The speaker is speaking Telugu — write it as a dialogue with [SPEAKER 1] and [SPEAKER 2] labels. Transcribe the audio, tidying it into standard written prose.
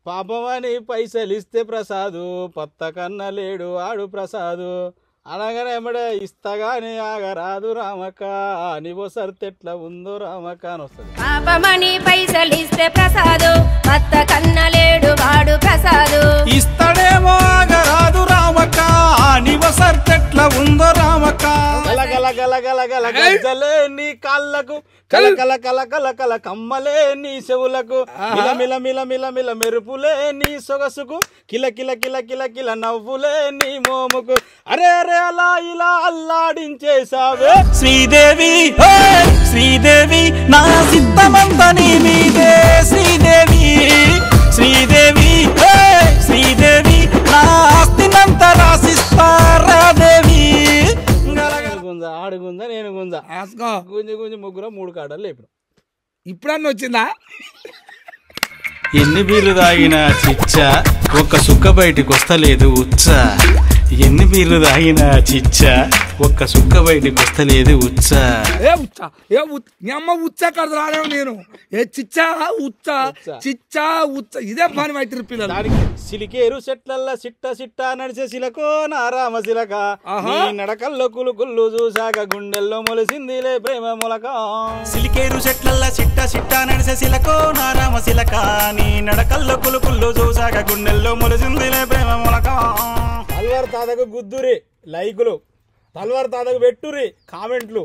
[SPEAKER 1] పాపమని పైసలు ఇస్తే ప్రసాదు పత్త కన్న లేడు ఆడు ప్రసాదు అనగానే ఎమ్మడే ఇస్తగాని ఆగరాదు రామక్క నీవో సరితెట్ల ఉందో రామక్క అని వస్తుంది.
[SPEAKER 2] పాపమని పైసలు ఇస్తే ప్రసాదు పత్త కన్న లేడు వాడు ప్రసాదు
[SPEAKER 3] ఇస్తడేమో ఆగరాదు రామక్క నీవో సరితెట్ల ఉందో రామక్క.
[SPEAKER 1] గల గల గల గల గల గజ్జలే నీ కాళ్ళకు కల కల కల కల కల కమ్మలే నీ చెవులకు మిల మిల మిల మిల మిల మెరుపులే నీ సొగసుకు కిల కిల కిల కిల కిల నవ్వులే నీ మోముకు అరే అరే అలా ఇలా అల్లాడించేసావే
[SPEAKER 3] శ్రీదేవి శ్రీదేవి నా సిద్ధమంతా నీ మీదే శ్రీదేవి శ్రీదేవి శ్రీదేవి నా ఆస్తినంతా రాసిస్తారాదేవి.
[SPEAKER 1] గుంజ ఆడు గుంజ నేను గుంజ గుంజి గుంజి ముగ్గురు 3 కాడలు లేపు.
[SPEAKER 4] ఇప్పుడన్నా వచ్చిందా?
[SPEAKER 3] ఎన్ని బీర్లు తాగినా చిచ్చా ఒక్క సుక్క బయటికి వస్తలేదు ఉచ్చా. ఎన్ని బీర్లు తాగినా చిచ్చా ఒక్క సుక్క బయటికి వస్తలేదు ఉచ్చా.
[SPEAKER 4] అమ్మ ఉచ్చా కడత రాలేవు నేను ఏ చిచ్చా ఉచ్చా చిచ్చా ఉచ్చ ఇదే పని అయితే పిల్లలు.
[SPEAKER 1] దానికి సిలికేరు చెట్లల్లా సిట్ట సిట్ట నడిచే సిలకో నారామ సిలక నీ నడకల్లో కులు కుళ్ళు చూసాక గుండెల్లో మొలిసిందిలే ప్రేమ మొలక.
[SPEAKER 3] సిలికేరు చెట్లల్లా సిట్ట సిట్ట నడిసే సిలకో నారామ సిలక నీ నడకల్లో కులు కుళ్ళు చూసాక గుండెల్లో మొలిసిందిలే ప్రేమ మొలక.
[SPEAKER 1] తల్వార్ తాతకు గుద్దురి లైకులు తల్వార్ తాతకు పెట్టురి కామెంట్లు.